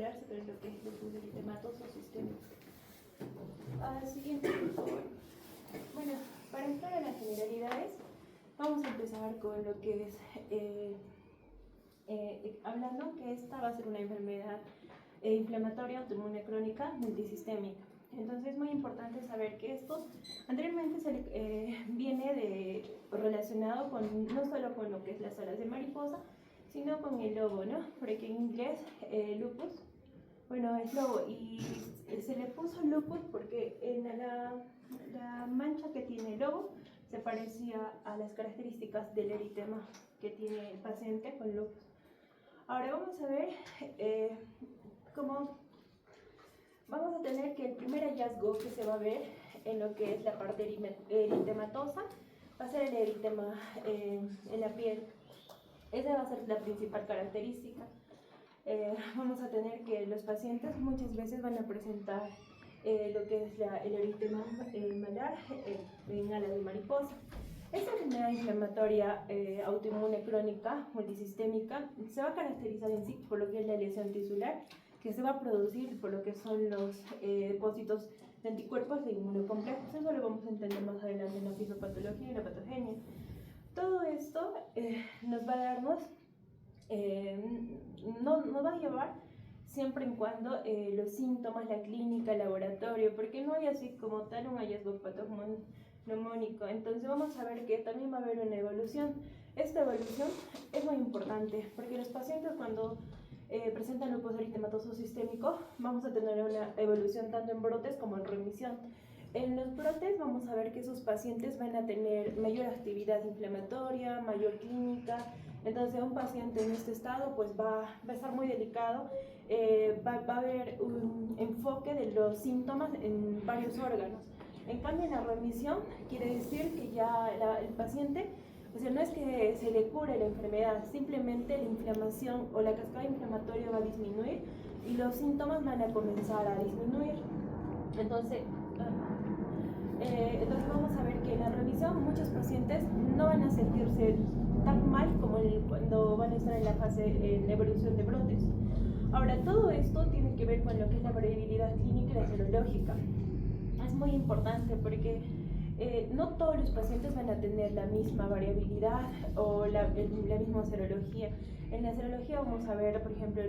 hablar sobre lo que es lupus eritematoso sistémico. Siguiente, por favor. Bueno, para entrar a las generalidades, vamos a empezar con lo que es hablando que esta va a ser una enfermedad inflamatoria autoinmune crónica multisistémica. Entonces es muy importante saber que esto anteriormente viene relacionado no solo con lo que es las alas de mariposa, sino con el lobo, ¿no? Porque en inglés lupus, bueno, es lobo, y se le puso lupus porque en la mancha que tiene el lobo se parecía a las características del eritema que tiene el paciente con lupus. Ahora vamos a ver cómo vamos a tener que el primer hallazgo que se va a ver en lo que es la parte eritematosa va a ser el eritema en la piel. Esa va a ser la principal característica. Vamos a tener que los pacientes muchas veces van a presentar lo que es el eritema malar en ala de mariposa. Esta enfermedad inflamatoria autoinmune crónica multisistémica se va a caracterizar en sí por lo que es la lesión tisular, que se va a producir por lo que son los depósitos de anticuerpos de inmunocomplejos. Eso lo vamos a entender más adelante en la fisiopatología y la patogenia. Todo esto nos va a darnos, nos va a llevar siempre y cuando los síntomas, la clínica, el laboratorio, porque no hay así como tal un hallazgo patognomónico. Entonces vamos a ver que también va a haber una evolución. Esta evolución es muy importante porque los pacientes cuando presentan lupus eritematoso sistémico vamos a tener una evolución tanto en brotes como en remisión. En los brotes vamos a ver que esos pacientes van a tener mayor actividad inflamatoria, mayor clínica. Entonces un paciente en este estado pues va a estar muy delicado, va a haber un enfoque de los síntomas en varios órganos. En cambio en la remisión quiere decir que ya el paciente, o sea, no es que se le cure la enfermedad, simplemente la inflamación o la cascada inflamatoria va a disminuir y los síntomas van a comenzar a disminuir. Entonces vamos a ver que en la revisión muchos pacientes no van a sentirse tan mal como cuando van a estar en la fase en la evolución de brotes. Ahora, todo esto tiene que ver con lo que es la variabilidad clínica y la serológica. Es muy importante porque no todos los pacientes van a tener la misma variabilidad o la misma serología. En la serología vamos a ver, por ejemplo,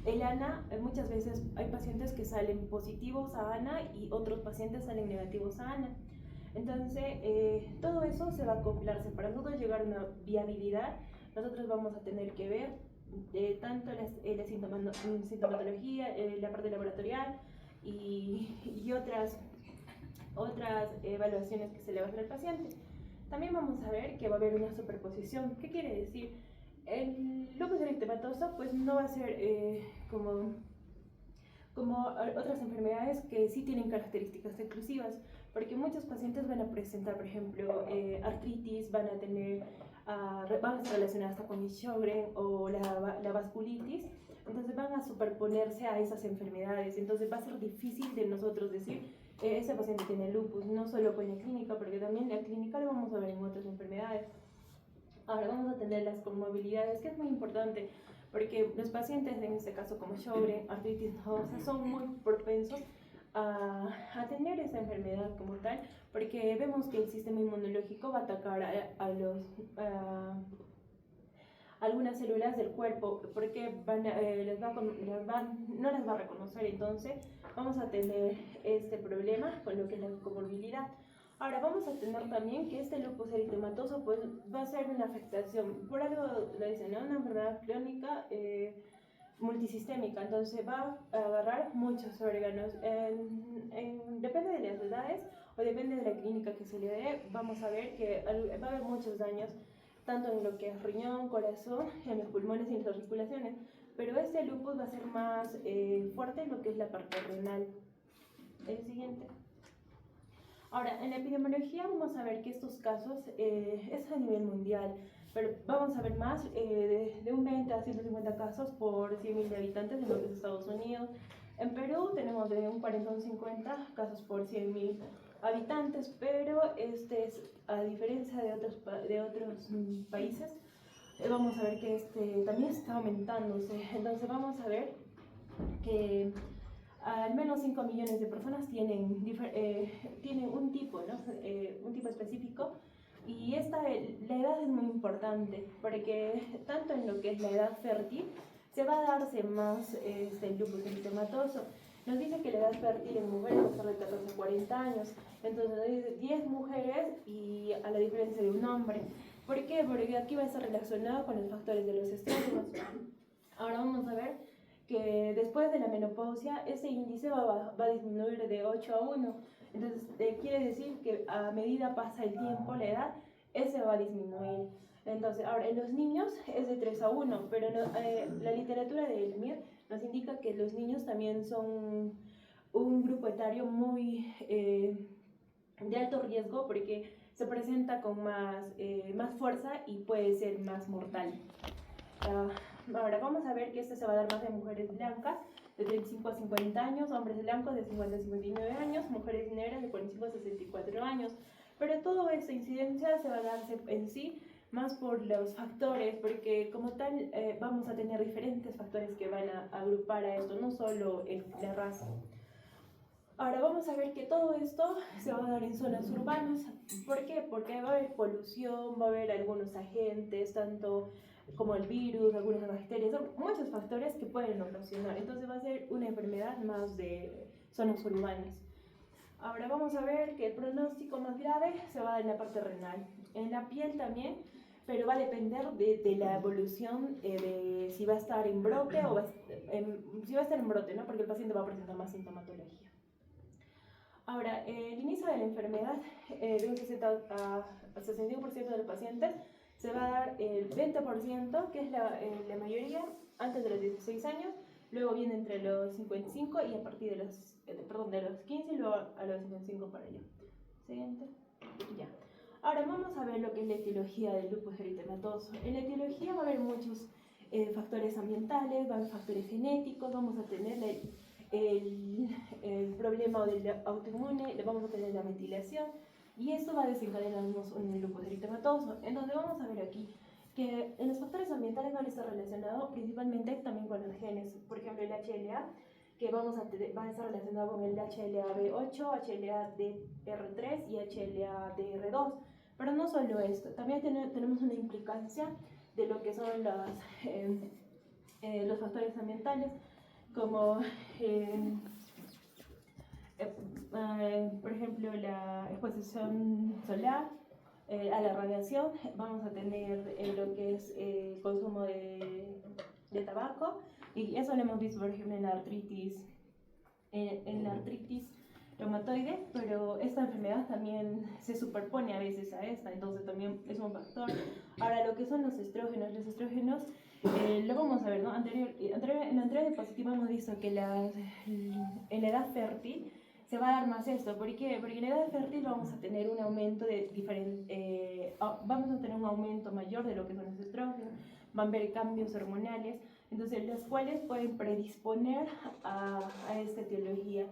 el ANA, muchas veces hay pacientes que salen positivos a ANA y otros pacientes salen negativos a ANA. Entonces, todo eso se va a acoplarse. Para nosotros llegar a una viabilidad, nosotros vamos a tener que ver tanto la sintomatología, la parte laboratorial y otras evaluaciones que se le va a hacer al paciente. También vamos a ver que va a haber una superposición. ¿Qué quiere decir? El lupus eritematoso pues no va a ser como otras enfermedades que sí tienen características exclusivas, porque muchos pacientes van a presentar, por ejemplo, artritis, van a estar relacionadas hasta con el Sjögren o la vasculitis. Entonces van a superponerse a esas enfermedades. Entonces va a ser difícil de nosotros decir ese paciente tiene lupus, no solo con la clínica, porque también la clínica lo vamos a ver en otras enfermedades. Ahora vamos a tener las comorbilidades, que es muy importante, porque los pacientes, en este caso como Sjögren, artritis nodosa, son muy propensos a tener esa enfermedad como tal, porque vemos que el sistema inmunológico va a atacar a algunas células del cuerpo, porque no las va a reconocer. Entonces vamos a tener este problema con lo que es la comorbilidad. Ahora vamos a tener también que este lupus eritematoso pues va a ser una afectación, por algo lo dicen, ¿no? Una enfermedad crónica multisistémica, entonces va a agarrar muchos órganos. Depende de las edades o depende de la clínica que se le dé, vamos a ver que va a haber muchos daños, tanto en lo que es riñón, corazón, en los pulmones y en las articulaciones, pero este lupus va a ser más fuerte en lo que es la parte renal. El siguiente. Ahora, en la epidemiología vamos a ver que estos casos es a nivel mundial, pero vamos a ver más de un 20 a 150 casos por 100.000 habitantes en lo que es Estados Unidos. En Perú tenemos de un 40 a un 50 casos por 100.000 habitantes, pero a diferencia de otros países, vamos a ver que también está aumentándose. Entonces vamos a ver que al menos 5 millones de personas tienen un tipo, ¿no? Un tipo específico. Y la edad es muy importante, porque tanto en lo que es la edad fértil, se va a darse más el lupus eritematoso. Nos dice que la edad fértil en mujeres va a ser de 14 a 40 años. Entonces, 10 mujeres y a la diferencia de un hombre. ¿Por qué? Porque aquí va a estar relacionado con los factores de los estrógenos. Ahora vamos a ver que después de la menopausia, ese índice va a disminuir de 8 a 1. Entonces, quiere decir que a medida pasa el tiempo, la edad, ese va a disminuir. Entonces, ahora en los niños es de 3 a 1, pero la literatura de Elmir nos indica que los niños también son un grupo etario muy de alto riesgo porque se presenta con más fuerza y puede ser más mortal. Ahora vamos a ver que se va a dar más en mujeres blancas de 35 a 50 años, hombres blancos de 50 a 59 años, mujeres negras de 45 a 64 años. Pero toda esta incidencia se va a darse en sí más por los factores, porque como tal vamos a tener diferentes factores que van a agrupar a esto, no solo la raza. Ahora vamos a ver que todo esto se va a dar en zonas urbanas. ¿Por qué? Porque va a haber polución, va a haber algunos agentes, tanto como el virus, algunas bacterias, son muchos factores que pueden ocasionar. Entonces va a ser una enfermedad más de zonas urbanas. Ahora vamos a ver que el pronóstico más grave se va a dar en la parte renal, en la piel también, pero va a depender de la evolución de si va a estar en brote o si va a estar en brote, ¿no? Porque el paciente va a presentar más sintomatología. Ahora, el inicio de la enfermedad de un 60 a 65% de los pacientes se va a dar el 20%, que es la mayoría, antes de los 16 años, luego viene entre los 55 y a partir de los 15 y luego a los 55 para allá. Siguiente. Ya. Ahora vamos a ver lo que es la etiología del lupus eritematoso. En la etiología va a haber muchos factores ambientales, va a haber factores genéticos, vamos a tener el problema del autoinmune, vamos a tener la ventilación y esto va a desencadenarnos un lupus eritematoso. Entonces vamos a ver aquí que en los factores ambientales van a estar relacionados principalmente también con los genes, por ejemplo el HLA, que va a estar relacionado con el HLA-B8, HLA-DR3 y HLA-DR2. Pero no solo esto, también tenemos una implicancia de lo que son los factores ambientales, como por ejemplo la exposición solar, a la radiación. Vamos a tener lo que es el consumo de tabaco, y eso lo hemos visto por ejemplo en la artritis reumatoide, pero esta enfermedad también se superpone a veces a esta, entonces también es un factor. Ahora, lo que son los estrógenos lo vamos a ver, ¿no? En la anterior diapositiva hemos visto que en la edad fértil se va a dar más esto. ¿Por qué? Porque en la edad fértil vamos a tener un aumento vamos a tener un aumento mayor de lo que son los estrógenos, van a haber cambios hormonales, entonces las cuales pueden predisponer a esta etiología.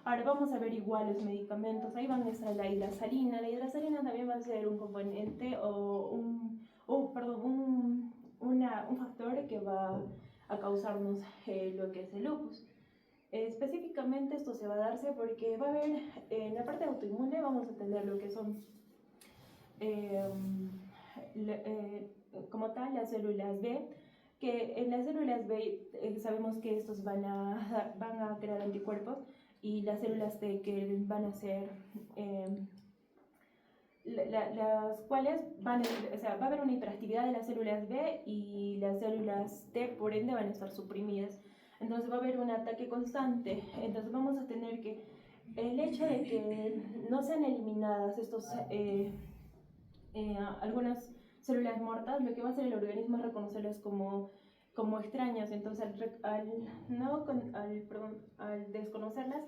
Ahora vamos a ver igual los medicamentos. Ahí van a estar la hidrasalina. La hidrasalina también va a ser un componente o un factor que va a causarnos lo que es el lupus. Específicamente esto se va a darse porque va a haber, en la parte autoinmune vamos a tener lo que son como tal las células B, que en las células B sabemos que estos van a crear anticuerpos, y las células T que van a ser las cuales va a haber una hiperactividad de las células B y las células T por ende van a estar suprimidas. Entonces va a haber un ataque constante. Entonces vamos a tener que el hecho de que no sean eliminadas algunas células muertas, lo que va a hacer el organismo es reconocerlas como extrañas. Entonces al desconocerlas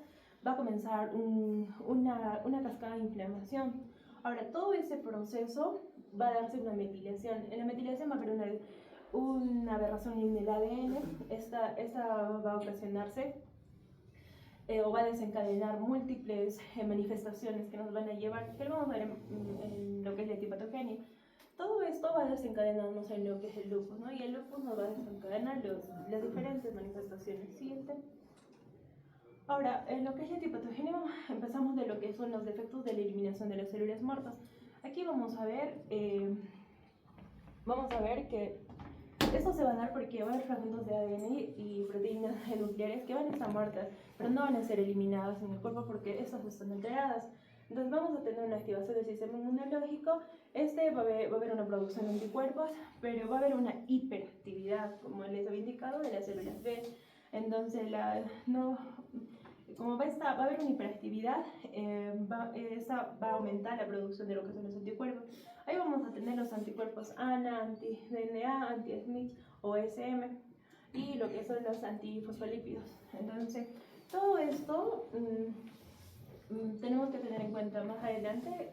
va a comenzar una cascada de inflamación. Ahora, todo ese proceso va a darse una metilación. En la metilación va a haber una aberración en el ADN. Esta va a ocasionarse o va a desencadenar múltiples manifestaciones que nos van a llevar, que lo vamos a ver en lo que es la etiopatogenia. todo esto va a desencadenarnos en lo que es el lupus, ¿no? Y el lupus nos va a desencadenar las diferentes manifestaciones. Siguiente. Ahora, en lo que es la etiopatogenia, empezamos de lo que son los defectos de la eliminación de las células muertas. Aquí vamos a ver que esto se va a dar porque va a haber fragmentos de ADN y proteínas nucleares que van a estar muertas, pero no van a ser eliminadas en el cuerpo porque estas están alteradas. Entonces vamos a tener una activación del sistema inmunológico, va a haber una producción de anticuerpos, pero va a haber una hiperactividad, como les había indicado, de las células B. Entonces, como va a haber una hiperactividad, esta va a aumentar la producción de lo que son los anticuerpos. Ahí vamos a tener los anticuerpos ANA, anti-DNA, anti-SMIC o SM y lo que son los antifosfolípidos. Entonces, todo esto tenemos que tener en cuenta más adelante,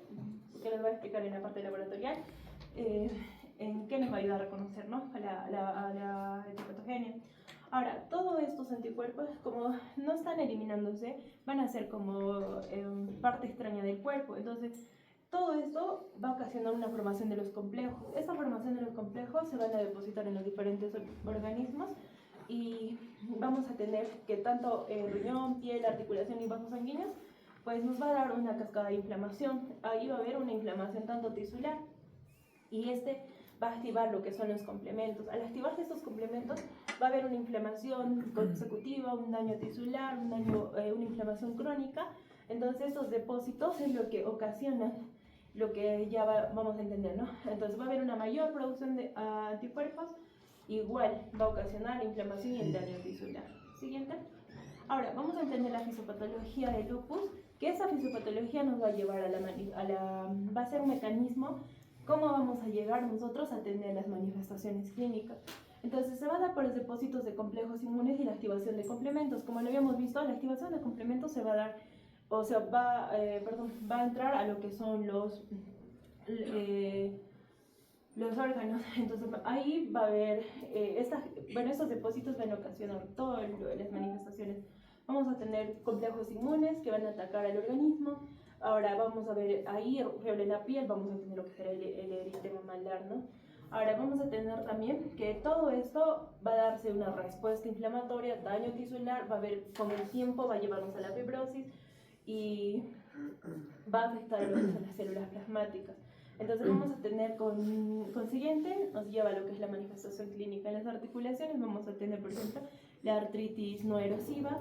que les voy a explicar en la parte laboratorial, en qué nos va a ayudar a reconocer, ¿no? a la etiopatogenia. Ahora, todos estos anticuerpos, como no están eliminándose, van a ser como parte extraña del cuerpo. Entonces, todo esto va a ocasionar una formación de los complejos. Esta formación de los complejos se van a depositar en los diferentes organismos y vamos a tener que tanto riñón, piel, articulación y vasos sanguíneos, pues nos va a dar una cascada de inflamación. Ahí va a haber una inflamación tanto tisular y va a activar lo que son los complementos. Al activarse estos complementos va a haber una inflamación consecutiva, un daño tisular, una inflamación crónica. Entonces estos depósitos es lo que ocasionan lo que ya vamos a entender, ¿no? Entonces va a haber una mayor producción de anticuerpos, igual va a ocasionar la inflamación y el daño tisular. Siguiente. Ahora, vamos a entender la fisiopatología del lupus, que esa fisiopatología nos va a llevar va a ser un mecanismo cómo vamos a llegar nosotros a tener las manifestaciones clínicas. Entonces se va a dar por los depósitos de complejos inmunes y la activación de complementos. Como lo habíamos visto, la activación de complementos se va a dar, va a entrar a lo que son los órganos. Entonces ahí va a haber, estos depósitos van a ocasionar todas las manifestaciones. Vamos a tener complejos inmunes que van a atacar al organismo. Ahora vamos a ver ahí fiebre en la piel, vamos a tener lo que será el eritema malar, ¿no? Ahora vamos a tener también que todo esto va a darse una respuesta inflamatoria, daño tisular, va a haber con el tiempo, va a llevarnos a la fibrosis y va a afectar a lo que son las células plasmáticas. Entonces vamos a tener consiguiente, nos lleva a lo que es la manifestación clínica en las articulaciones. Vamos a tener, por ejemplo, la artritis no erosiva,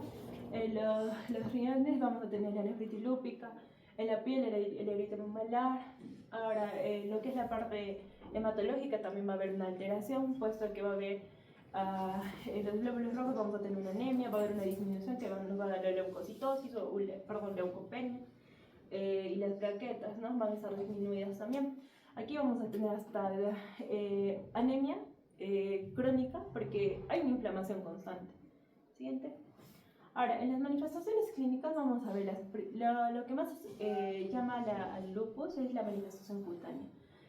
en los riñones vamos a tener la nefritis lúpica, en la piel el eritema malar. Ahora, lo que es la parte hematológica también va a haber una alteración, puesto que va a haber en los glóbulos rojos vamos a tener una anemia, va a haber una disminución que nos va a dar la leucocitosis leucopenia. Y las plaquetas, ¿no? Van a estar disminuidas también. Aquí vamos a tener hasta anemia crónica porque hay una inflamación constante. Siguiente. Ahora, en las manifestaciones clínicas vamos a ver lo que más llama al lupus es la manifestación cutánea.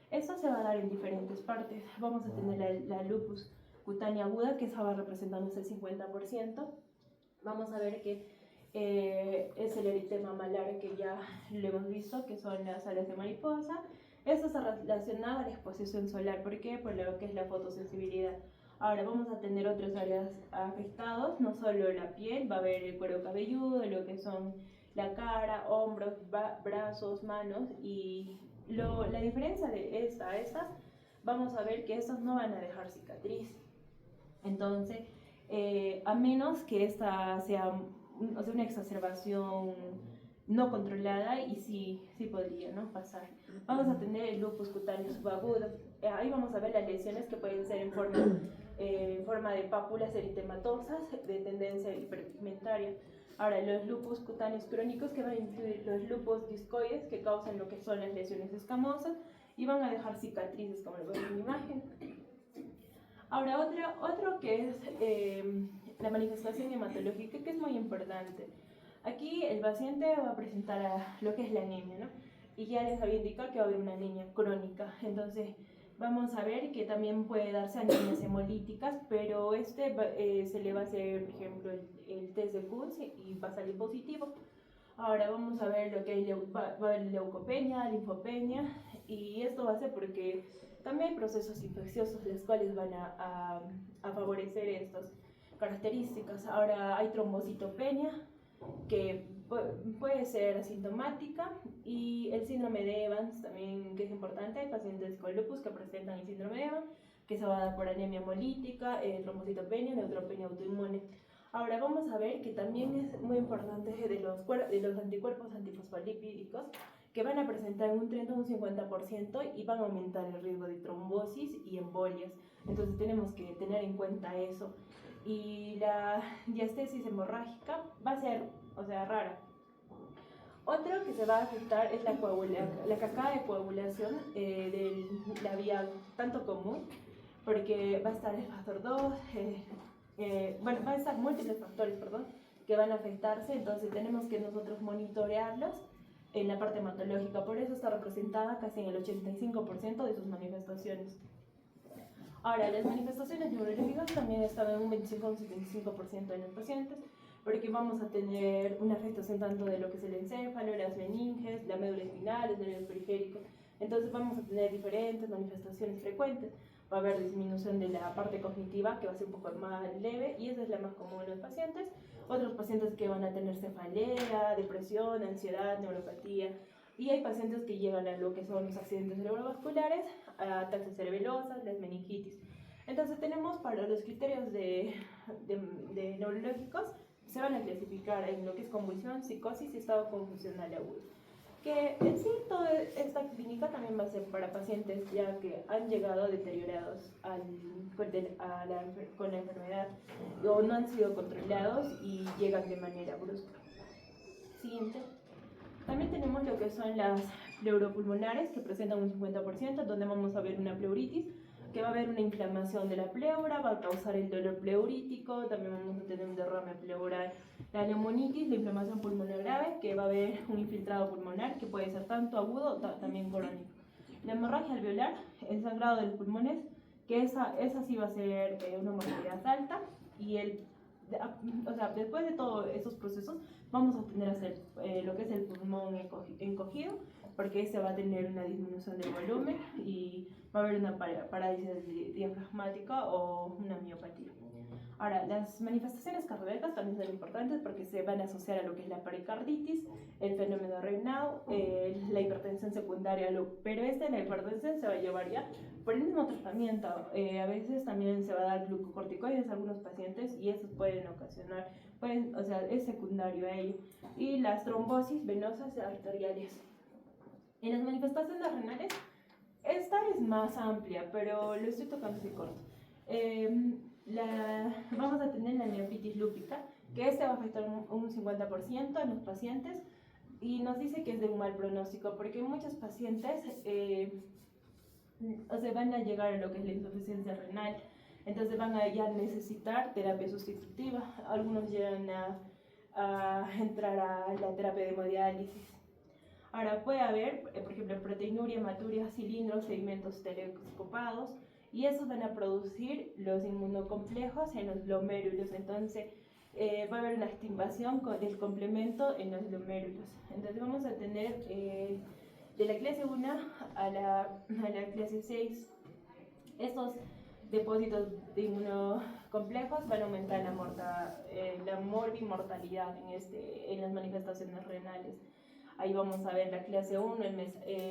Esto se va a dar en diferentes partes. Vamos a tener la lupus cutánea aguda, que esa va representándose el 50%. Vamos a ver que es el eritema malar, que ya lo hemos visto, que son las alas de mariposa. Esto está relacionado a la exposición solar. ¿Por qué? Por lo que es la fotosensibilidad. Ahora vamos a tener otras áreas afectadas, no solo la piel, va a haber el cuero cabelludo, lo que son la cara, hombros, brazos, manos, y la diferencia de esta a esta, vamos a ver que estas no van a dejar cicatriz. Entonces, a menos que esta sea una exacerbación no controlada, y sí podría, ¿no?, pasar. Vamos a tener el lupus cutáneo subagudo. Ahí vamos a ver las lesiones que pueden ser en forma de pápulas eritematosas de tendencia hiperpigmentaria. Ahora, los lupus cutáneos crónicos, que van a incluir los lupus discoides, que causan lo que son las lesiones escamosas y van a dejar cicatrices, como lo ven en la imagen. Ahora, otro que es la manifestación hematológica, que es muy importante. Aquí el paciente va a presentar lo que es la anemia, ¿no? Y ya les había indicado que va a haber una anemia crónica. Entonces, vamos a ver que también puede darse anemias hemolíticas, pero se le va a hacer, por ejemplo, el test de Kuhn y va a salir positivo. Ahora vamos a ver lo que va a haber leucopenia, linfopenia, y esto va a ser porque También hay procesos infecciosos, los cuales van a favorecer estas características. Ahora hay trombocitopenia, que puede ser asintomática, y el síndrome de Evans también, que es importante. Hay pacientes con lupus que presentan el síndrome de Evans, que se va a dar por anemia hemolítica, trombocitopenia, neutropenia autoinmune. Ahora vamos a ver que también es muy importante de los anticuerpos antifosfolipídicos, que van a presentar un 30 o un 50% y van a aumentar el riesgo de trombosis y embolias. Entonces tenemos que tener en cuenta eso. Y la diastesis hemorrágica va a ser, rara. Otro que se va a afectar es la cascada de coagulación de la vía tanto común, porque va a estar el factor 2, va a estar múltiples factores, que van a afectarse. Entonces tenemos que nosotros monitorearlos en la parte hematológica. Por eso está representada casi en el 85% de sus manifestaciones. Ahora, las manifestaciones neurológicas también están en un 25 o un 75% de los pacientes, porque vamos a tener una afectación tanto de lo que es el encéfalo, las meninges, la médula espinal, los nervios periféricos. Entonces vamos a tener diferentes manifestaciones frecuentes. Va a haber disminución de la parte cognitiva, que va a ser un poco más leve, y esa es la más común en los pacientes. Otros pacientes que van a tener cefalea, depresión, ansiedad, neuropatía. Y hay pacientes que llegan a lo que son los accidentes cerebrovasculares, ataques cerebelosas, las meningitis. Entonces tenemos, para los criterios de neurológicos, se van a clasificar en lo que es convulsión, psicosis y estado confusional agudo. Que en sí toda esta clínica también va a ser para pacientes ya que han llegado deteriorados con la enfermedad, o no han sido controlados y llegan de manera brusca. Siguiente. También tenemos lo que son las pleuropulmonares, que presentan un 50%, donde vamos a ver una pleuritis, que va a haber una inflamación de la pleura, va a causar el dolor pleurítico, también vamos a tener un derrame pleural. La neumonitis, la inflamación pulmonar grave, que va a haber un infiltrado pulmonar, que puede ser tanto agudo o también crónico. La hemorragia alveolar, el sangrado de los pulmones, que esa sí va a ser una mortalidad alta, y después de todos esos procesos vamos a tener lo que es el pulmón encogido, porque ese va a tener una disminución del volumen y va a haber una parálisis diafragmática o una miopatía. Ahora, las manifestaciones cardíacas también son importantes porque se van a asociar a lo que es la pericarditis, el fenómeno Raynaud, la hipertensión secundaria, pero la hipertensión se va a llevar ya por el mismo tratamiento. A veces también se va a dar glucocorticoides a algunos pacientes y esos pueden ocasionar, es secundario a ello. Y las trombosis venosas arteriales. En las manifestaciones renales, esta es más amplia, pero lo estoy tocando así corto. Vamos a tener la nefritis lúpica, que va a afectar un 50% en los pacientes, y nos dice que es de un mal pronóstico, porque muchos pacientes van a llegar a lo que es la insuficiencia renal, entonces van a ya necesitar terapia sustitutiva. Algunos llegan a entrar a la terapia de hemodiálisis. Ahora puede haber, por ejemplo, proteinuria, hematuria, cilindros, sedimentos telescopados, y esos van a producir los inmunocomplejos en los glomérulos. Entonces va a haber una activación del complemento en los glomérulos. Entonces vamos a tener de la clase 1 a la clase 6, estos depósitos de inmunocomplejos van a aumentar la morbimortalidad en las manifestaciones renales. Ahí vamos a ver la clase 1,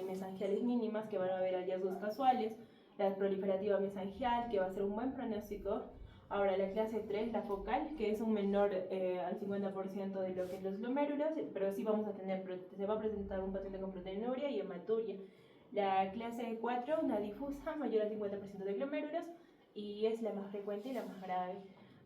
mesangiales mínimas, que van a haber hallazgos casuales, la proliferativa mesangial, que va a ser un buen pronóstico. Ahora la clase 3, la focal, que es un menor al 50% de lo que es los glomérulos, pero sí se va a presentar un paciente con proteinuria y hematuria. La clase 4, una difusa, mayor al 50% de glomérulos, y es la más frecuente y la más grave.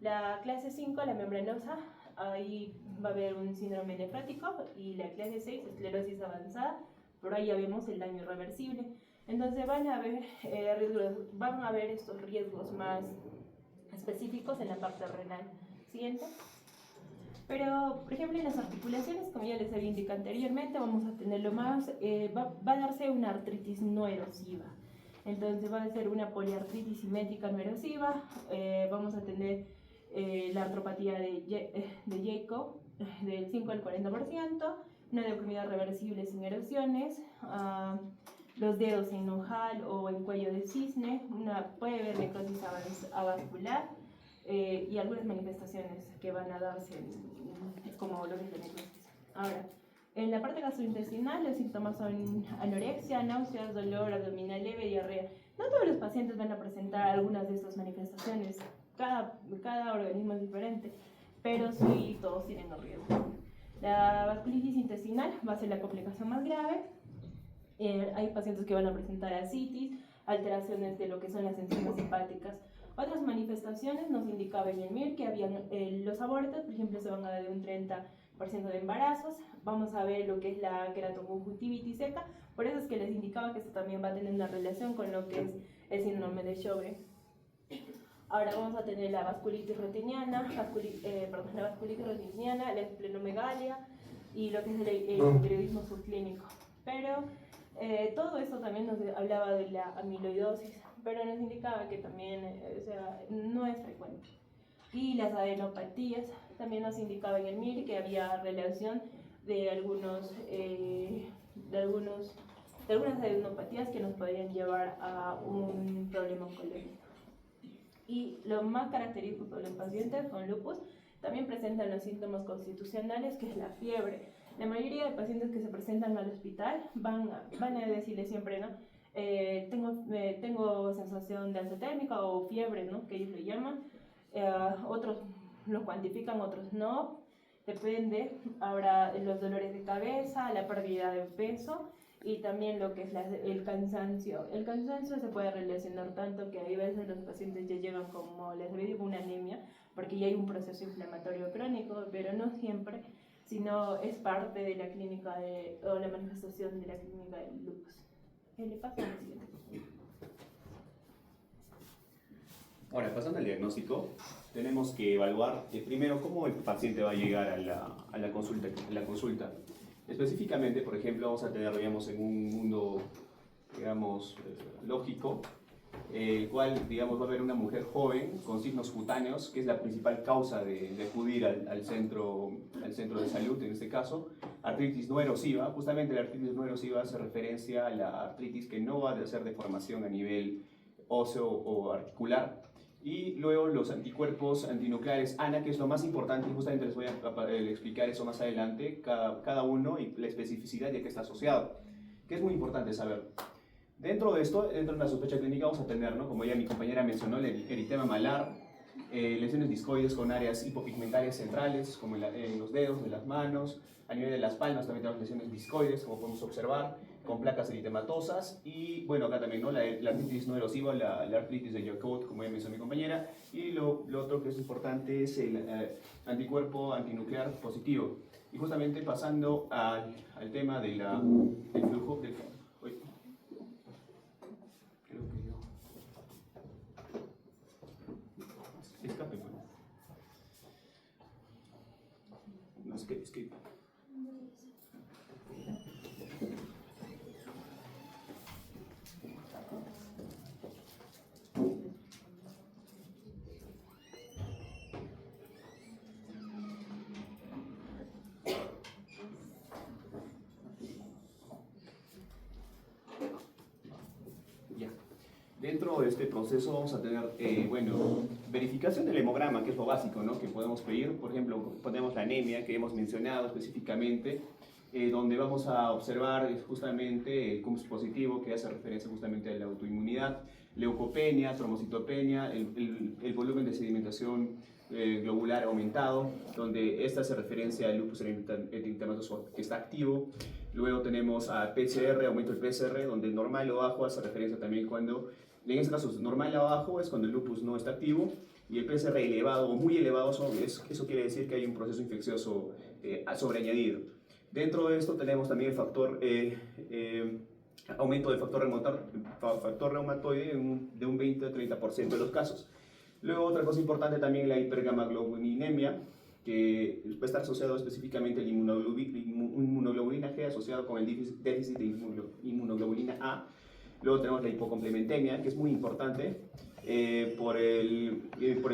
La clase 5, la membranosa, ahí va a haber un síndrome nefrótico, y la clase 6, esclerosis avanzada, pero ahí ya vemos el daño irreversible. Entonces van a haber estos riesgos más específicos en la parte renal. Siguiente. Pero, por ejemplo, en las articulaciones, como ya les había indicado anteriormente, vamos a tener va a darse una artritis no erosiva. Entonces va a ser una poliartritis simétrica no erosiva, vamos a tener la artropatía de Jacob del 5 al 40%, una leucemia reversible sin erosiones, los dedos en ojal o en cuello de cisne, puede haber necrosis avascular y algunas manifestaciones que van a darse como dolores de necrosis. Ahora, en la parte gastrointestinal los síntomas son anorexia, náuseas, dolor abdominal leve, diarrea. No todos los pacientes van a presentar algunas de estas manifestaciones, cada organismo es diferente, pero sí todos tienen riesgo. La vasculitis intestinal va a ser la complicación más grave. Hay pacientes que van a presentar ascitis, alteraciones de lo que son las enzimas hepáticas. Otras manifestaciones nos indicaba en el MIR que habían los abortos, por ejemplo, se van a dar de un 30% de embarazos. Vamos a ver lo que es la queratoconjuntivitis seca, por eso es que les indicaba que esto también va a tener una relación con lo que es el síndrome de Sjögren. Ahora vamos a tener la vasculitis retiniana, la esplenomegalia y lo que es el hipotiroidismo subclínico. Pero todo esto también nos hablaba de la amiloidosis, pero nos indicaba que también no es frecuente. Y las adenopatías también nos indicaba en el MIR que había relación de algunas adenopatías que nos podrían llevar a un problema oncológico. Y lo más característico de los pacientes con lupus también presentan los síntomas constitucionales, que es la fiebre. La mayoría de pacientes que se presentan al hospital van a decirle siempre, ¿no? Tengo sensación de alta térmica o fiebre, ¿no? Que ellos le llaman. Otros lo cuantifican, otros no. Depende. Ahora los dolores de cabeza, la pérdida de peso y también lo que es el cansancio. El cansancio se puede relacionar tanto que hay veces los pacientes ya llegan como les digo una anemia porque ya hay un proceso inflamatorio crónico, pero no siempre, sino es parte de la clínica o la manifestación de la clínica del lupus. ¿Qué le pasa al siguiente? Ahora, pasando al diagnóstico, tenemos que evaluar primero cómo el paciente va a llegar a la consulta. Específicamente, por ejemplo, vamos a tener, digamos, en un mundo, digamos, lógico, el cual, digamos, va a haber una mujer joven con signos cutáneos, que es la principal causa de acudir al centro de salud, en este caso, artritis no erosiva. Justamente la artritis no erosiva hace referencia a la artritis que no va a hacer deformación a nivel óseo o articular. Y luego los anticuerpos antinucleares ANA, que es lo más importante, y justamente les voy a explicar eso más adelante, cada uno y la especificidad de qué está asociado, que es muy importante saber. Dentro de esto, dentro de la sospecha clínica vamos a tener, ¿no? Como ya mi compañera mencionó, el eritema malar, lesiones discoides con áreas hipopigmentarias centrales, como en los dedos, en las manos, a nivel de las palmas también tenemos lesiones discoides, como podemos observar, con placas eritematosas, y bueno, acá también, ¿no? La artritis no erosiva, la artritis de Charcot, como ya mencionó mi compañera, y lo otro que es importante es el anticuerpo antinuclear positivo. Y justamente pasando al tema del flujo del... Escape, pues. No, es que... Dentro de este proceso vamos a tener, verificación del hemograma, que es lo básico, ¿no? Que podemos pedir. Por ejemplo, ponemos la anemia que hemos mencionado específicamente, donde vamos a observar justamente el CUMS positivo, que hace referencia justamente a la autoinmunidad, leucopenia, trombocitopenia, el volumen de sedimentación globular aumentado, donde esta hace referencia al lupus eritematoso que está activo. Luego tenemos a PCR, aumento del PCR, donde normal o bajo hace referencia también cuando, en este caso normal o bajo es cuando el lupus no está activo, y el PCR elevado o muy elevado, eso quiere decir que hay un proceso infeccioso sobreañadido. Dentro de esto tenemos también el factor, aumento del factor reumatoide de un 20 a 30% de los casos. Luego otra cosa importante también la hipergamaglobulinemia, que puede estar asociado específicamente a la inmunoglobulina G asociado con el déficit de inmunoglobulina A. Luego tenemos la hipocomplementemia, que es muy importante, por el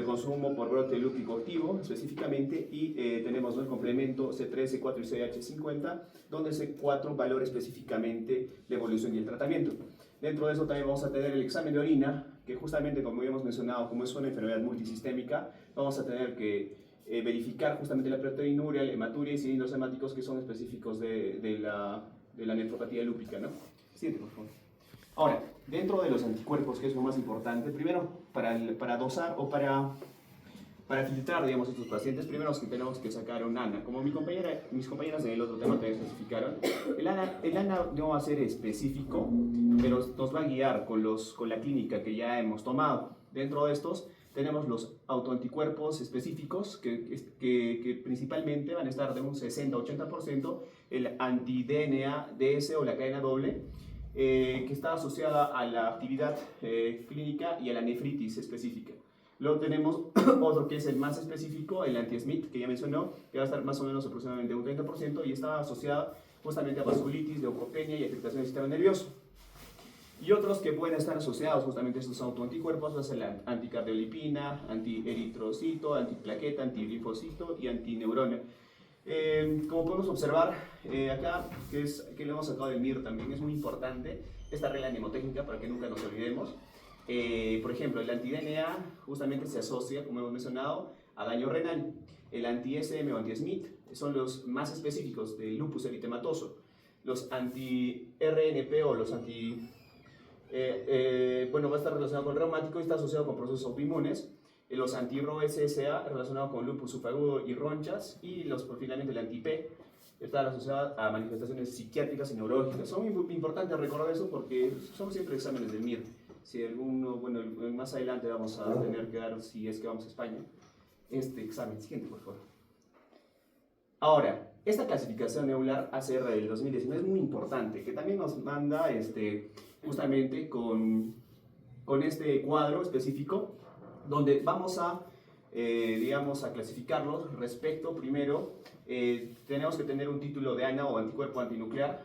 consumo por brote lúpico activo específicamente, y tenemos, ¿no?, el complemento C3, C4 y CH50, donde C4 valora específicamente la evolución y el tratamiento. Dentro de eso también vamos a tener el examen de orina, que justamente, como habíamos mencionado, como es una enfermedad multisistémica, vamos a tener que verificar justamente la proteinuria, la hematuria y cilindros hemáticos, que son específicos de la nefropatía lúpica, ¿no? Siguiente, por favor. Ahora, dentro de los anticuerpos, que es lo más importante, primero, para dosar o para filtrar, digamos, estos pacientes, primero es que tenemos que sacar un ANA. Como mis compañeras en el otro tema también especificaron, el ANA no va a ser específico, pero nos va a guiar con la clínica que ya hemos tomado. Dentro de estos tenemos los autoanticuerpos específicos, que principalmente van a estar de un 60-80%, el anti-DNA DS o la cadena doble, que está asociada a la actividad clínica y a la nefritis específica. Luego tenemos otro que es el más específico, el anti-SMIT, que ya mencionó, que va a estar más o menos aproximadamente un 30%, y está asociado justamente a vasculitis, leucopenia y afectación del sistema nervioso. Y otros que pueden estar asociados justamente a estos autoanticuerpos va a ser la anticardiolipina, antieritrocito, antiplaqueta, antilinfocito y antineurona. Como podemos observar acá, que lo hemos sacado del MIR también, es muy importante esta regla mnemotécnica para que nunca nos olvidemos. Por ejemplo, el anti-DNA justamente se asocia, como hemos mencionado, a daño renal. El anti-SM o anti-SMIT son los más específicos del lupus eritematoso. Los anti-RNP o los bueno, va a estar relacionado con el reumático y está asociado con procesos autoinmunes. Los anti-RO-SSA relacionados con lupus subagudo y ronchas, y finalmente el anti-P está asociado a manifestaciones psiquiátricas y neurológicas. Son muy importantes recordar eso porque son siempre exámenes del MIR. Si alguno, bueno, más adelante vamos a tener que dar, si es que vamos a España, este examen. Siguiente, por favor. Ahora, esta clasificación neular ACR del 2019 es muy importante, que también nos manda justamente con este cuadro específico, donde vamos a, digamos, a clasificarlos respecto, primero, tenemos que tener un título de ANA o anticuerpo antinuclear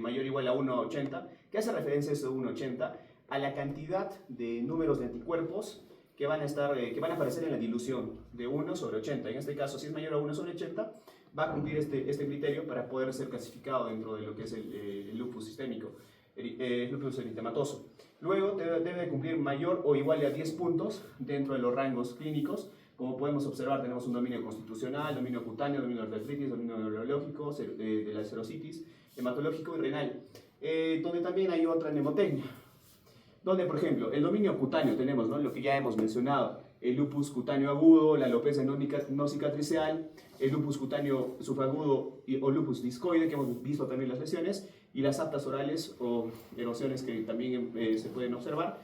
mayor o igual a 1,80, que hace referencia a ese 1,80 a la cantidad de números de anticuerpos que van a aparecer en la dilución de 1 sobre 80. En este caso, si es mayor a 1 sobre 80, va a cumplir este criterio para poder ser clasificado dentro de lo que es el lupus sistémico, lupus eritematoso. Luego debe cumplir mayor o igual a 10 puntos dentro de los rangos clínicos. Como podemos observar, tenemos un dominio constitucional, dominio cutáneo, dominio de artritis, dominio neurológico, de la serositis, hematológico y renal. Donde también hay otra mnemotecnia, donde, por ejemplo, el dominio cutáneo tenemos, ¿no?, lo que ya hemos mencionado, el lupus cutáneo agudo, la alopecia no cicatricial, el lupus cutáneo subagudo o lupus discoide, que hemos visto también las lesiones, y las aftas orales o erosiones que también se pueden observar,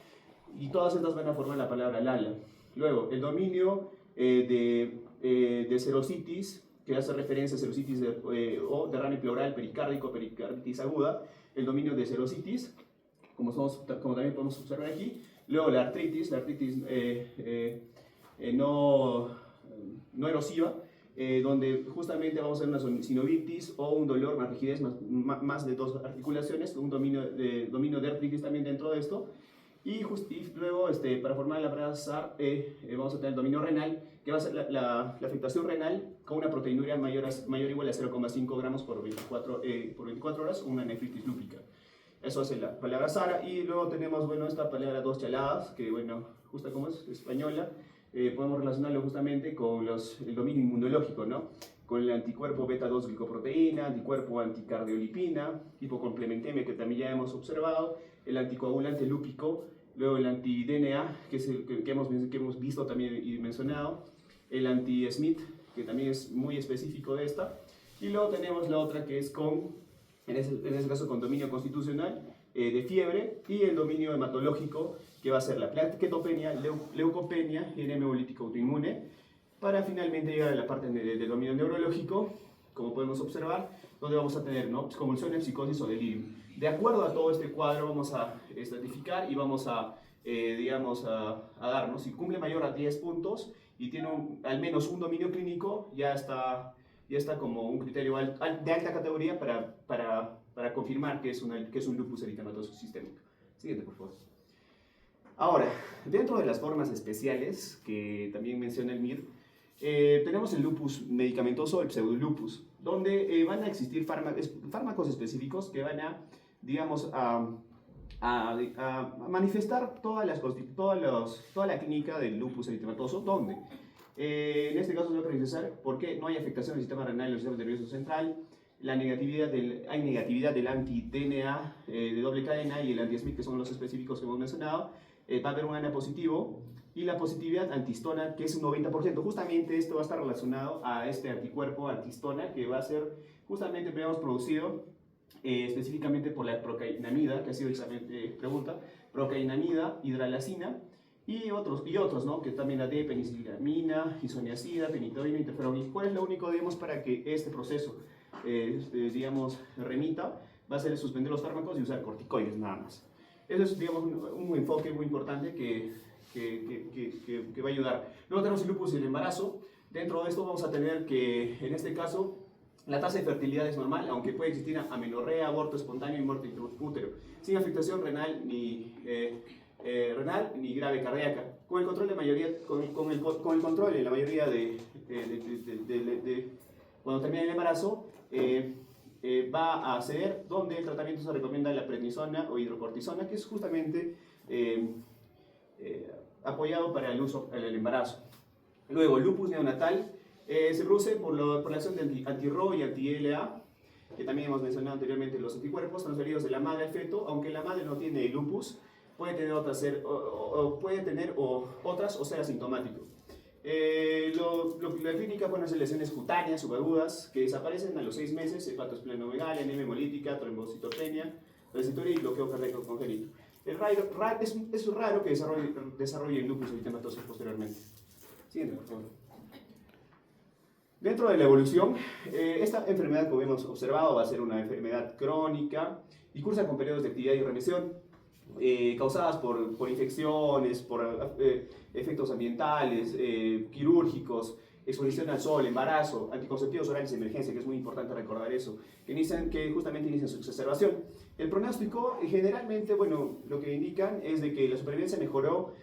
y todas estas van a formar la palabra LALA. Luego, el dominio de serositis, que hace referencia a serositis o derrame pleural, pericárdico, pericarditis aguda, el dominio de serositis, como también podemos observar aquí. Luego la artritis no erosiva, donde justamente vamos a ver una sinovitis o un dolor, más rigidez, más de 2 articulaciones, un dominio de artritis también dentro de esto. Y luego, para formar la palabra SAR, vamos a tener el dominio renal, que va a ser la afectación renal con una proteinuria mayor o igual a 0,5 gramos por 24 horas, una nefritis lúpica. Eso es la palabra SARA. Y luego tenemos, bueno, esta palabra dos chaladas, que, bueno, justo como es española, podemos relacionarlo justamente con el dominio inmunológico, ¿no? Con el anticuerpo beta-2 glicoproteína, anticuerpo anticardiolipina, tipo complementemia, que también ya hemos observado, el anticoagulante lúpico, luego el anti-DNA, que es el que hemos visto también y mencionado, el anti-SMIT, que también es muy específico de esta, y luego tenemos la otra que es en ese caso con dominio constitucional, de fiebre, y el dominio hematológico, que va a ser la plaquetopenia, leucopenia y anemia hemolítica autoinmune, para finalmente llegar a la parte del dominio neurológico, como podemos observar, donde vamos a tener, ¿no?, convulsiones, psicosis o delirio. De acuerdo a todo este cuadro vamos a estratificar y vamos a, a darnos, si cumple mayor a 10 puntos y tiene al menos un dominio clínico, ya está como un criterio de alta categoría para confirmar que es un lupus eritematoso sistémico. Siguiente, por favor. Ahora, dentro de las formas especiales que también menciona el MIR, tenemos el lupus medicamentoso, el pseudolupus, donde van a existir fármacos específicos que van a, digamos, a manifestar toda la clínica del lupus eritematoso, donde en este caso se va a caracterizar porque no hay afectación del sistema renal y del sistema nervioso central, hay negatividad del anti-DNA de doble cadena y el anti-SMIC, que son los específicos que hemos mencionado. Va a haber un ANA positivo y la positividad antihistona, que es un 90%. Justamente esto va a estar relacionado a este anticuerpo antihistona que va a ser justamente, producido específicamente por la procainamida, que ha sido exactamente pregunta, procainamida, hidralacina y otros, ¿no? Que también la de penicilamina, isoniazida, penidoína, interferón. ¿Y cuál es lo único, digamos, para que este proceso, digamos, remita? Va a ser suspender los fármacos y usar corticoides nada más. Eso es, digamos, un enfoque muy importante que va a ayudar. Luego tenemos el lupus y el embarazo. Dentro de esto vamos a tener que, en este caso, la tasa de fertilidad es normal, aunque puede existir amenorrea, aborto espontáneo y muerte intraútero, sin afectación renal ni grave cardíaca. Con el control de mayoría, con el control en la mayoría cuando termina el embarazo, va a ceder, donde el tratamiento se recomienda la prednisona o hidrocortisona, que es justamente apoyado para el uso en el embarazo. Luego, el lupus neonatal se produce por la acción de anti-RO y anti-LA, que también hemos mencionado anteriormente, los anticuerpos transferidos de la madre al feto. Aunque la madre no tiene lupus, puede tener otras o ser asintomático. La clínica puede ser lesiones cutáneas subagudas que desaparecen a los 6 meses, hepatosplenomegalia, anemia hemolítica, trombocitopenia, recitoria y bloqueo cardíaco congénito. Es raro que desarrolle el lupus eritematoso posteriormente. Siguiente, por favor. Dentro de la evolución, esta enfermedad, como hemos observado, va a ser una enfermedad crónica y cursa con periodos de actividad y remisión, causadas por infecciones, por efectos ambientales, quirúrgicos, exposición al sol, embarazo, anticonceptivos orales de emergencia, que es muy importante recordar eso, que justamente inician su exacerbación. El pronóstico, generalmente, bueno, lo que indican es de que la supervivencia mejoró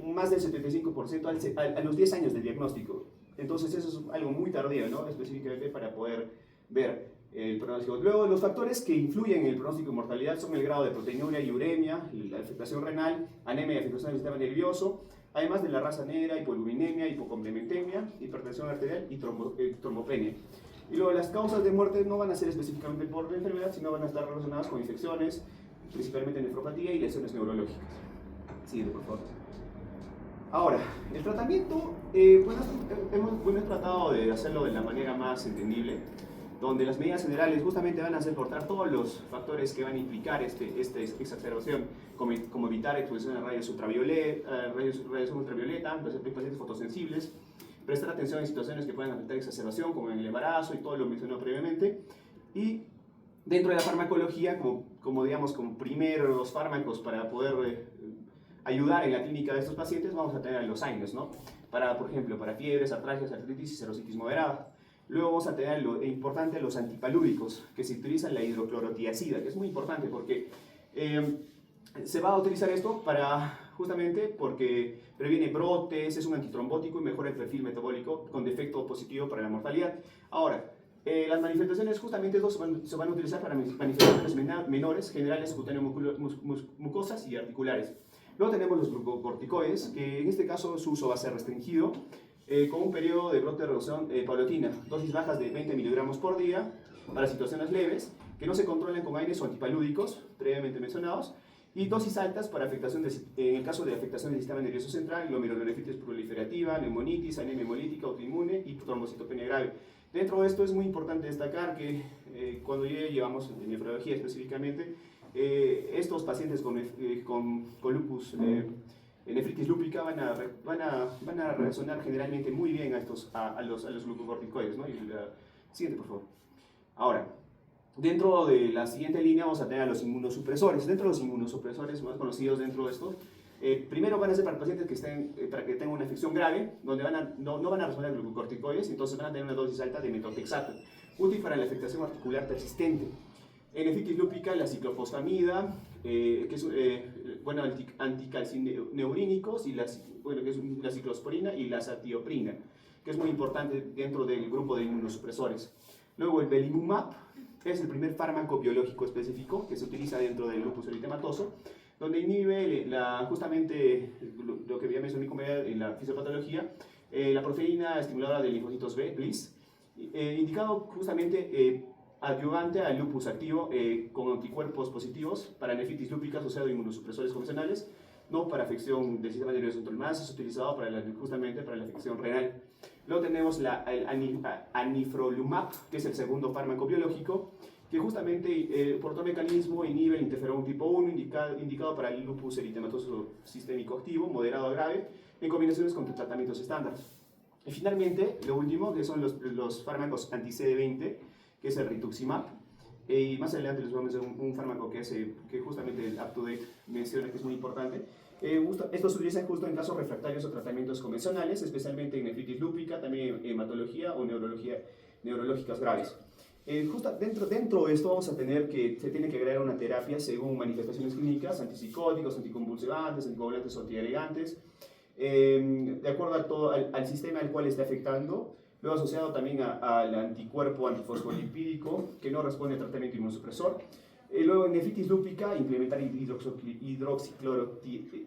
más del 75% a los 10 años de diagnóstico. Entonces eso es algo muy tardío, ¿no? Específicamente para poder ver el pronóstico. Luego, los factores que influyen en el pronóstico de mortalidad son el grado de proteinuria y uremia, la afectación renal, anemia y afectación del sistema nervioso, además de la raza negra, hipolipinemia, hipocomplementemia, hipertensión arterial y trombopenia. Y luego, las causas de muerte no van a ser específicamente por la enfermedad, sino van a estar relacionadas con infecciones, principalmente nefropatía y lesiones neurológicas. Siguiente, por favor. Ahora, el tratamiento, hemos tratado de hacerlo de la manera más entendible, donde las medidas generales justamente van a hacer cortar todos los factores que van a implicar esta exacerbación, como evitar exposición a rayos ultravioleta, pacientes fotosensibles, prestar atención en situaciones que puedan afectar exacerbación, como en el embarazo y todo lo mencionado previamente, y dentro de la farmacología, como primeros fármacos para poder ayudar en la clínica de estos pacientes, vamos a tener los AINES, ¿no? Por ejemplo, para fiebres, artralgias, artritis y serositis moderada. Luego vamos a tener lo importante, los antipalúdicos, que se utilizan la hidroclorotiazida, que es muy importante porque se va a utilizar esto justamente porque previene brotes, es un antitrombótico y mejora el perfil metabólico con defecto positivo para la mortalidad. Ahora, las manifestaciones justamente se van a utilizar para manifestaciones menores, generales, cutáneo-mucosas y articulares. Luego tenemos los glucocorticoides, que en este caso su uso va a ser restringido, con un periodo de brote de reducción paulatina, dosis bajas de 20 miligramos por día para situaciones leves, que no se controlan con AINES o antipalúdicos, previamente mencionados, y dosis altas para en el caso de afectación del sistema nervioso central, glomerulonefritis proliferativa, neumonitis, anemia hemolítica autoinmune y trombocitopenia grave. Dentro de esto es muy importante destacar que cuando llevamos en nefrología específicamente, estos pacientes con lupus, nefritis lúpica van a reaccionar generalmente muy bien a los glucocorticoides, ¿no? Siguiente, por favor. Ahora, dentro de la siguiente línea vamos a tener a los inmunosupresores. Dentro de los inmunosupresores más conocidos dentro de estos, primero van a ser para pacientes para que tengan una infección grave, donde no van a responder a glucocorticoides, entonces van a tener una dosis alta de metotrexato, útil para la afectación articular persistente. En nefritis lúpica, la ciclofosfamida, que es bueno, anticalcineurínicos, y que es la ciclosporina y la zatioprina, que es muy importante dentro del grupo de inmunosupresores. Luego el belimumab es el primer fármaco biológico específico que se utiliza dentro del lupus eritematoso, donde inhibe justamente lo que ya mencioné en la fisiopatología, la proteína estimuladora de linfocitos B, BLIS, indicado justamente adyuvante al lupus activo con anticuerpos positivos para nefritis lúpica asociado a inmunosupresores convencionales, no para afección del sistema nervioso central, más es utilizado justamente para la afección renal. Luego tenemos el anifrolumab, que es el segundo fármaco biológico, que justamente por otro mecanismo inhibe el interferón tipo 1, indicado para el lupus eritematoso sistémico activo, moderado a grave, en combinaciones con tratamientos estándar. Y finalmente, lo último, que son los fármacos anti-CD20, que es el rituximab, y más adelante les voy a mencionar un fármaco que justamente el UpToDate menciona que es muy importante. Estos se utilizan justo en casos refractarios o tratamientos convencionales, especialmente en nefritis lúpica, también en hematología o neurológicas graves. Justo dentro de esto vamos a tener que se tiene que agregar una terapia según manifestaciones clínicas, antipsicóticos, anticonvulsivantes, anticoagulantes o antiagregantes, de acuerdo al sistema al cual esté afectando. Luego asociado también al anticuerpo antifosfolipídico que no responde a tratamiento inmunosupresor. Luego en nefritis lúpica implementar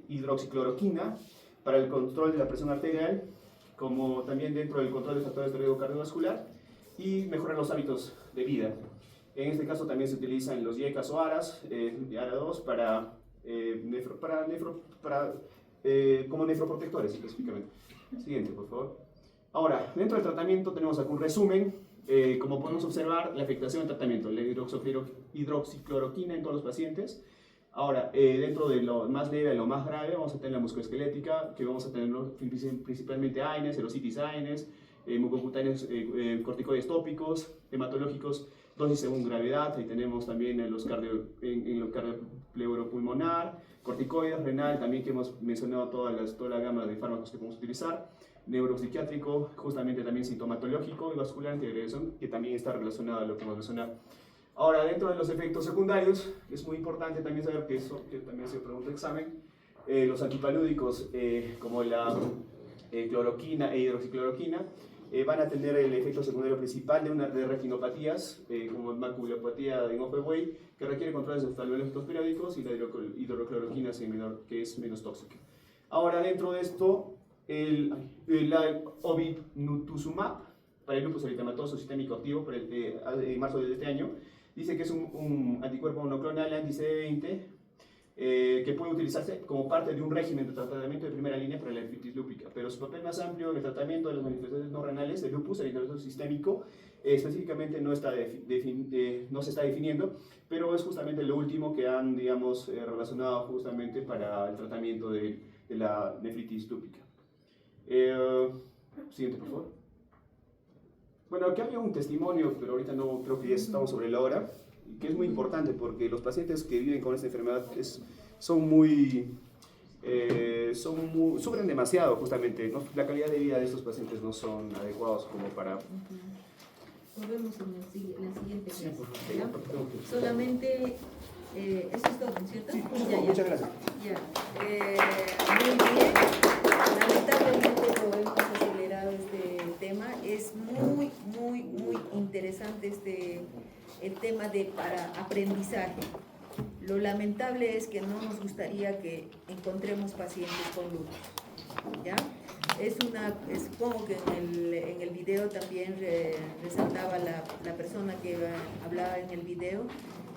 hidroxicloroquina para el control de la presión arterial, como también dentro del control de factores de riesgo cardiovascular, y mejorar los hábitos de vida. En este caso también se utilizan los IECAS o ARAS, ARA2 como nefroprotectores específicamente. Siguiente, por favor. Ahora, dentro del tratamiento tenemos aquí un resumen. Como podemos observar, la afectación del tratamiento, la hidroxicloroquina en todos los pacientes. Ahora, dentro de lo más leve a lo más grave, vamos a tener la musculoesquelética, que vamos a tener principalmente AINES, erositis AINES, mucocutáneos corticoides tópicos, hematológicos, dosis según gravedad. Ahí tenemos también en lo cardiopulmonar, corticoides, renal, también que hemos mencionado toda la gama de fármacos que podemos utilizar. Neuropsiquiátrico, justamente también sintomatológico y vascular antiagregación, que también está relacionado a lo que hemos mencionado. Ahora, dentro de los efectos secundarios, es muy importante también saber que también se pregunta el examen, los antipalúdicos como la cloroquina e hidroxicloroquina van a tener el efecto secundario principal de retinopatías, como maculopatía en Off-Way, que requiere controles oftalmológicos periódicos, y la hidrocloroquina que es menos tóxica. Ahora, dentro de esto, la obinutuzumab para el lupus eritematoso sistémico activo en marzo de este año, dice que es un anticuerpo monoclonal anti-CD20 que puede utilizarse como parte de un régimen de tratamiento de primera línea para la nefritis lúpica, pero su papel más amplio en el tratamiento de las manifestaciones no renales del lupus eritematoso sistémico específicamente no se está definiendo, pero es justamente lo último que han, digamos, relacionado justamente para el tratamiento de la nefritis lúpica. Siguiente, por favor. Bueno, aquí había un testimonio, pero ahorita no creo que ya estamos sobre la hora, que es muy importante porque los pacientes que viven con esta enfermedad sufren demasiado justamente, ¿no? La calidad de vida de estos pacientes no son adecuados como para... Volvemos en la siguiente clase. Sí, por favor. Solamente, eso es todo, ¿cierto? Sí, muchas gracias. Ya. Muy bien. Lamentablemente lo hemos acelerado este tema. Es muy interesante el tema para aprendizaje. Lo lamentable es que no nos gustaría que encontremos pacientes con lupus, ¿ya? Supongo que en el video también resaltaba la persona que hablaba en el video.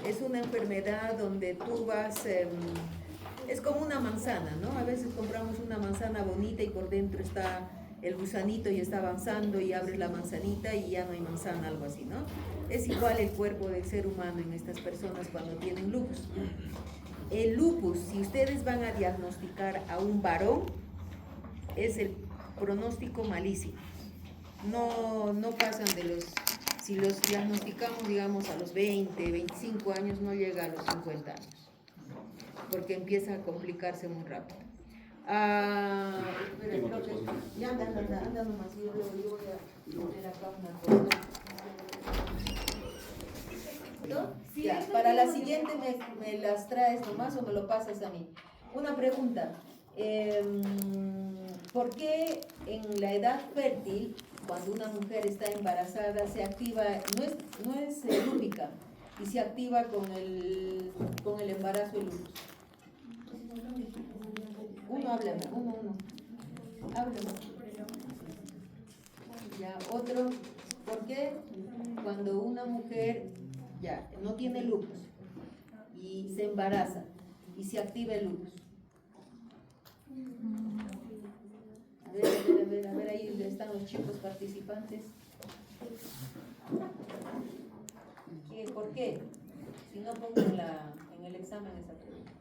Es una enfermedad donde tú vas, es como una manzana, ¿no? A veces compramos una manzana bonita y por dentro está el gusanito y está avanzando y abres la manzanita y ya no hay manzana, algo así, ¿no? Es igual el cuerpo del ser humano en estas personas cuando tienen lupus. El lupus, si ustedes van a diagnosticar a un varón, es el pronóstico malísimo. No pasan si los diagnosticamos, digamos, a los 20, 25 años, no llega a los 50 años, porque empieza a complicarse muy rápido. Espera, creo que ya anda nomás, yo voy a poner acá una cosa. ¿cierto? Sí, Ya, eso para es la lo que siguiente tenemos. me las traes nomás o me lo pasas a mí. Una pregunta. ¿Por qué en la edad fértil, cuando una mujer está embarazada, se activa, no es lúpica, y se activa con el embarazo el lupus? Háblame. Háblame. Ya, otro, ¿por qué cuando una mujer ya no tiene lupus y se embaraza y se activa el lupus? A ver, ahí están los chicos participantes. ¿Por qué? Si no pongo en el examen esa pregunta.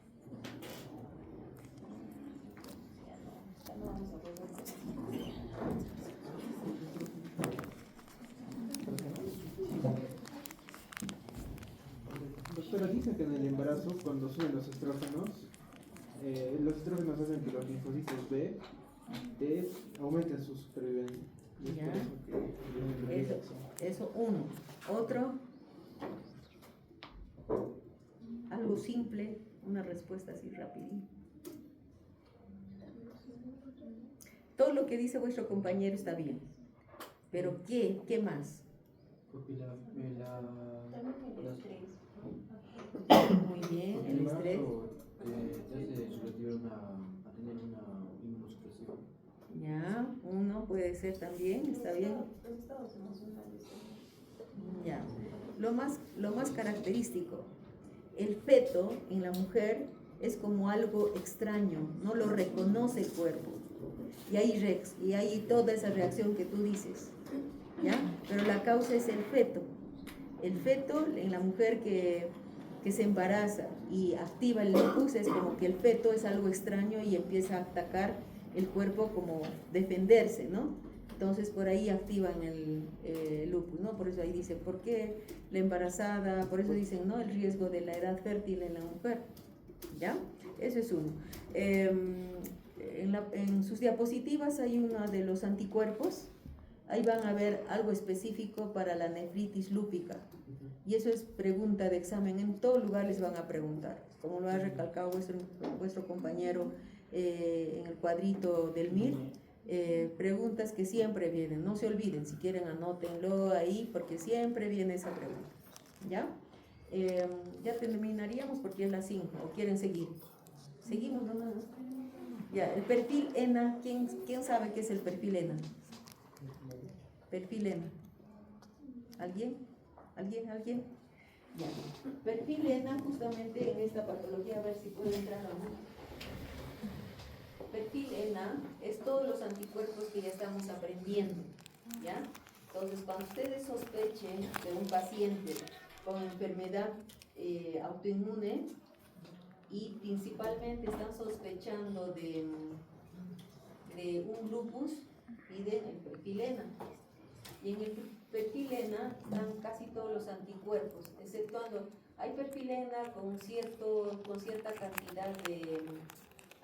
Ya no vamos a poder. Doctora, dice que en el embarazo, cuando suben los estrógenos hacen que los linfocitos B, T aumenten su supervivencia. Y es Ya. por eso que viene la reacción. Eso uno. Otro, algo simple, una respuesta así rapidín. Todo lo que dice vuestro compañero está bien, pero ¿qué más? Porque Muy bien, el el estrés. embarazo te hace susceptible a tener una inmunosupresión. Ya, uno puede ser también, está bien. Los estados emocionales. Ya. Lo más característico, el feto en la mujer es como algo extraño, no lo reconoce el cuerpo. Y hay toda esa reacción que tú dices, ¿ya? Pero la causa es el feto. El feto en la mujer que se embaraza y activa el lupus es como que el feto es algo extraño y empieza a atacar el cuerpo como defenderse, ¿no? Entonces por ahí activan el lupus, ¿no? Por eso ahí dice, ¿por qué la embarazada? Por eso dicen, ¿no? El riesgo de la edad fértil en la mujer, ¿ya? Eso es uno. En sus diapositivas hay uno de los anticuerpos. Ahí van a ver algo específico para la nefritis lúpica. Y eso es pregunta de examen. En todo lugar les van a preguntar. Como lo ha recalcado vuestro compañero en el cuadrito del MIR. Preguntas que siempre vienen. No se olviden. Si quieren, anótenlo ahí porque siempre viene esa pregunta. ¿Ya? Ya terminaríamos porque es las 5. ¿O quieren seguir? Seguimos nomás. Ya, el perfil ENA. ¿Quién sabe qué es el perfil ENA? Perfil ENA. ¿Alguien? Ya. Perfil ENA, justamente en esta patología, a ver si puede entrar o no. Perfil ENA es todos los anticuerpos que ya estamos aprendiendo, ¿ya? Entonces, cuando ustedes sospechen de un paciente con enfermedad autoinmune y principalmente están sospechando de un lupus, piden el perfil ENA. Y en el perfil ENA están casi todos los anticuerpos, exceptuando, hay perfil ENA con cierta cantidad de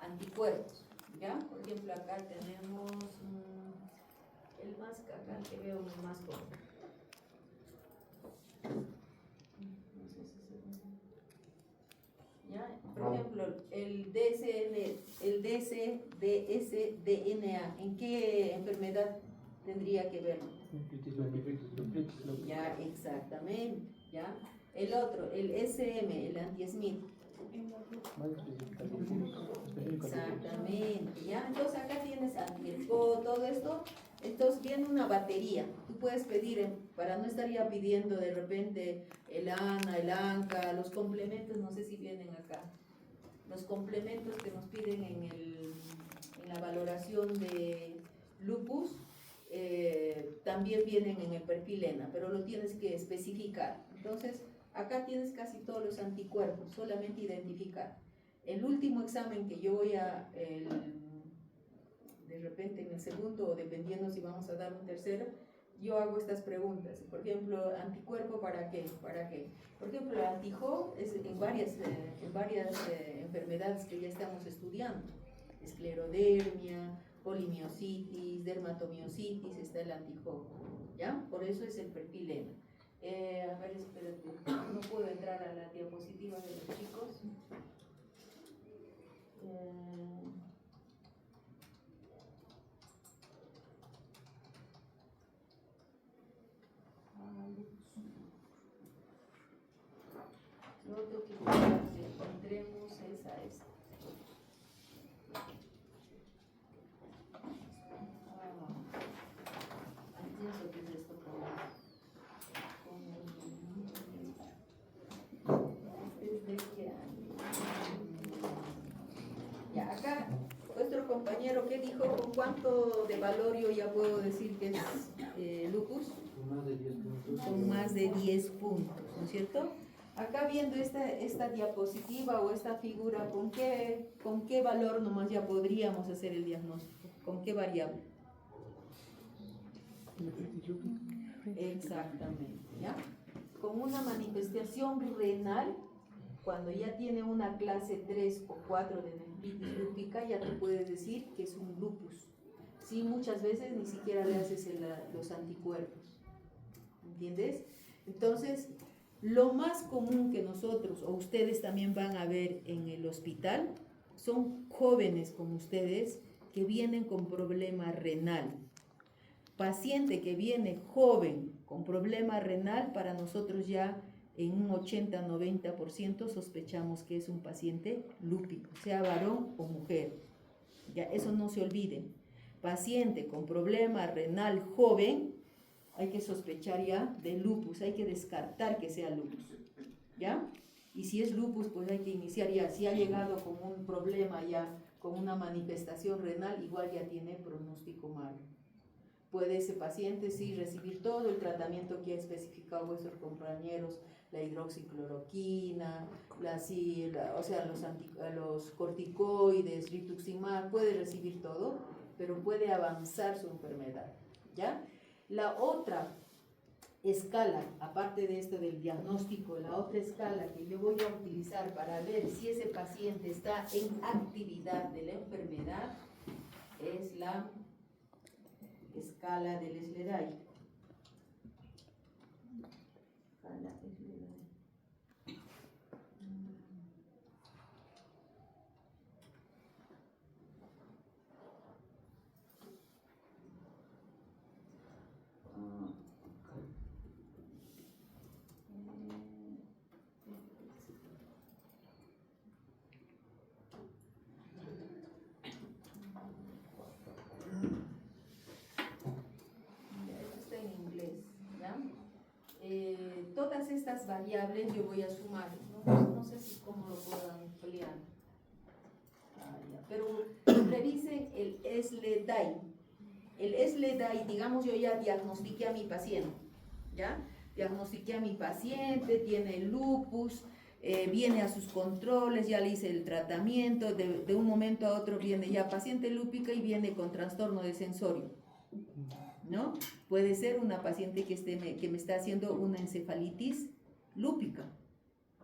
anticuerpos, ¿ya? Por ejemplo, acá tenemos el más acá que veo más corto. ¿Ya? Por ejemplo, el DSDSDNA, ¿en qué enfermedad tendría que ver? Ya, exactamente, ya. El otro, el SM, el anti-SMIT. Exactamente, ya. Entonces acá tienes anti-ESCO, todo esto. Entonces viene una batería. Tú puedes pedir, para no estar ya pidiendo de repente el ANA, el ANCA, los complementos, no sé si vienen acá. Los complementos que nos piden en la valoración de lupus. También vienen en el perfil ENA, pero lo tienes que especificar. Entonces, acá tienes casi todos los anticuerpos, solamente identificar. El último examen que yo voy de repente en el segundo, o dependiendo si vamos a dar un tercero, yo hago estas preguntas. Por ejemplo, ¿anticuerpo para qué? ¿Para qué? Por ejemplo, el anti-Jo es en varias enfermedades que ya estamos estudiando. Esclerodermia, polimiositis, dermatomiositis, está el anti-Jo, ¿ya? Por eso es el perfil ENA. A ver, espérate, no puedo entrar a la diapositiva de los chicos. Lo otro que encontremos es a esta. Pienso que es esto ya, acá nuestro compañero, ¿qué dijo? ¿Con cuánto de valor yo ya puedo decir que es lupus? Con más de 10 puntos. Con más de 10 puntos, ¿no es cierto? Acá viendo esta diapositiva o esta figura, ¿con qué valor nomás ya podríamos hacer el diagnóstico? ¿Con qué variable? Exactamente, ¿ya? Con una manifestación renal, cuando ya tiene una clase 3 o 4 de nefritis lúpica, ya te puedes decir que es un lupus. Sí, muchas veces ni siquiera le haces los anticuerpos, ¿entiendes? Entonces, lo más común que nosotros o ustedes también van a ver en el hospital son jóvenes como ustedes que vienen con problema renal. Paciente que viene joven con problema renal, para nosotros ya en un 80-90% sospechamos que es un paciente lúpico, sea varón o mujer. Ya, eso no se olviden. Paciente con problema renal joven, hay que sospechar ya de lupus, hay que descartar que sea lupus, ¿ya? Y si es lupus, pues hay que iniciar ya. Si ha llegado con un problema ya, con una manifestación renal, igual ya tiene pronóstico malo. Puede ese paciente sí recibir todo el tratamiento que ha especificado vuestros compañeros, la hidroxicloroquina, los corticoides, rituximab, puede recibir todo, pero puede avanzar su enfermedad, ¿ya? La otra escala, aparte de esto del diagnóstico, la otra escala que yo voy a utilizar para ver si ese paciente está en actividad de la enfermedad es la escala del SLEDAI. Escala SLEDAI. Todas estas variables yo voy a sumar, no sé si cómo lo puedan ampliar, pero revisen el SLEDAI. El SLEDAI, digamos, yo ya diagnostiqué a mi paciente, ¿ya? Diagnostiqué a mi paciente, tiene lupus, viene a sus controles, ya le hice el tratamiento, de un momento a otro viene ya paciente lúpica y viene con trastorno de sensorio, ¿no? Puede ser una paciente que me está haciendo una encefalitis lúpica,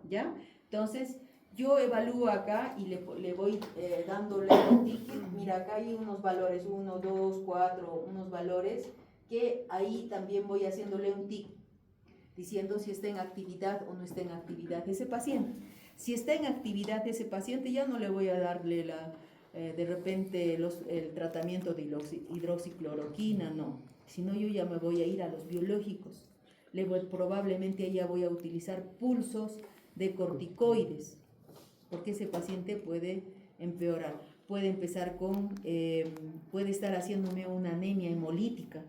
¿ya? Entonces, yo evalúo acá y le voy dándole un ticket. Mira, acá hay unos valores, 1, 2, 4, unos valores que ahí también voy haciéndole un tic, diciendo si está en actividad o no está en actividad ese paciente. Si está en actividad ese paciente, ya no le voy a darle de repente el tratamiento de hidroxicloroquina, no. Sino yo ya me voy a ir a los biológicos. Probablemente ya voy a utilizar pulsos de corticoides, porque ese paciente puede empeorar. Puede empezar puede estar haciéndome una anemia hemolítica.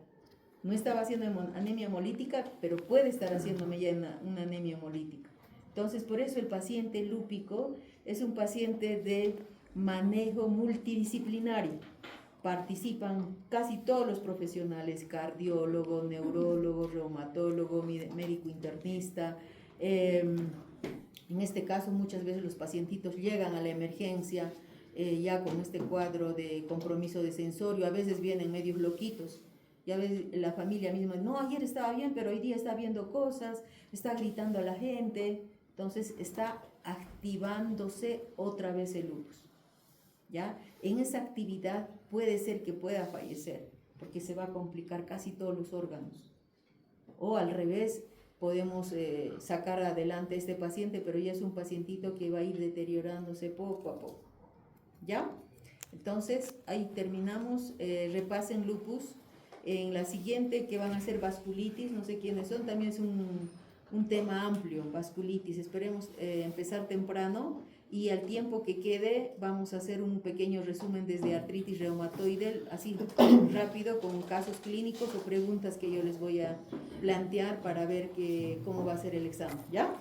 No estaba haciendo anemia hemolítica, pero puede estar haciéndome ya una anemia hemolítica. Entonces, por eso el paciente lúpico es un paciente de manejo multidisciplinario. Participan casi todos los profesionales, cardiólogo, neurólogo, reumatólogo, médico internista. En este caso, muchas veces los pacientitos llegan a la emergencia ya con este cuadro de compromiso de sensorio. A veces vienen medios loquitos. Ya ves, la familia misma, no, ayer estaba bien, pero hoy día está viendo cosas, está gritando a la gente. Entonces, está activándose otra vez el lupus, ¿ya? En esa actividad puede ser que pueda fallecer, porque se va a complicar casi todos los órganos. O al revés, podemos sacar adelante a este paciente, pero ya es un pacientito que va a ir deteriorándose poco a poco. ¿Ya? Entonces, ahí terminamos. Repasen lupus. En la siguiente, que van a ser vasculitis, no sé quiénes son, también es un tema amplio, vasculitis. Esperemos empezar temprano y al tiempo que quede vamos a hacer un pequeño resumen desde artritis reumatoide, así rápido, con casos clínicos o preguntas que yo les voy a plantear para ver cómo va a ser el examen, ¿ya?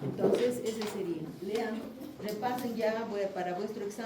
Entonces, ese sería. Lean, repasen ya para vuestro examen.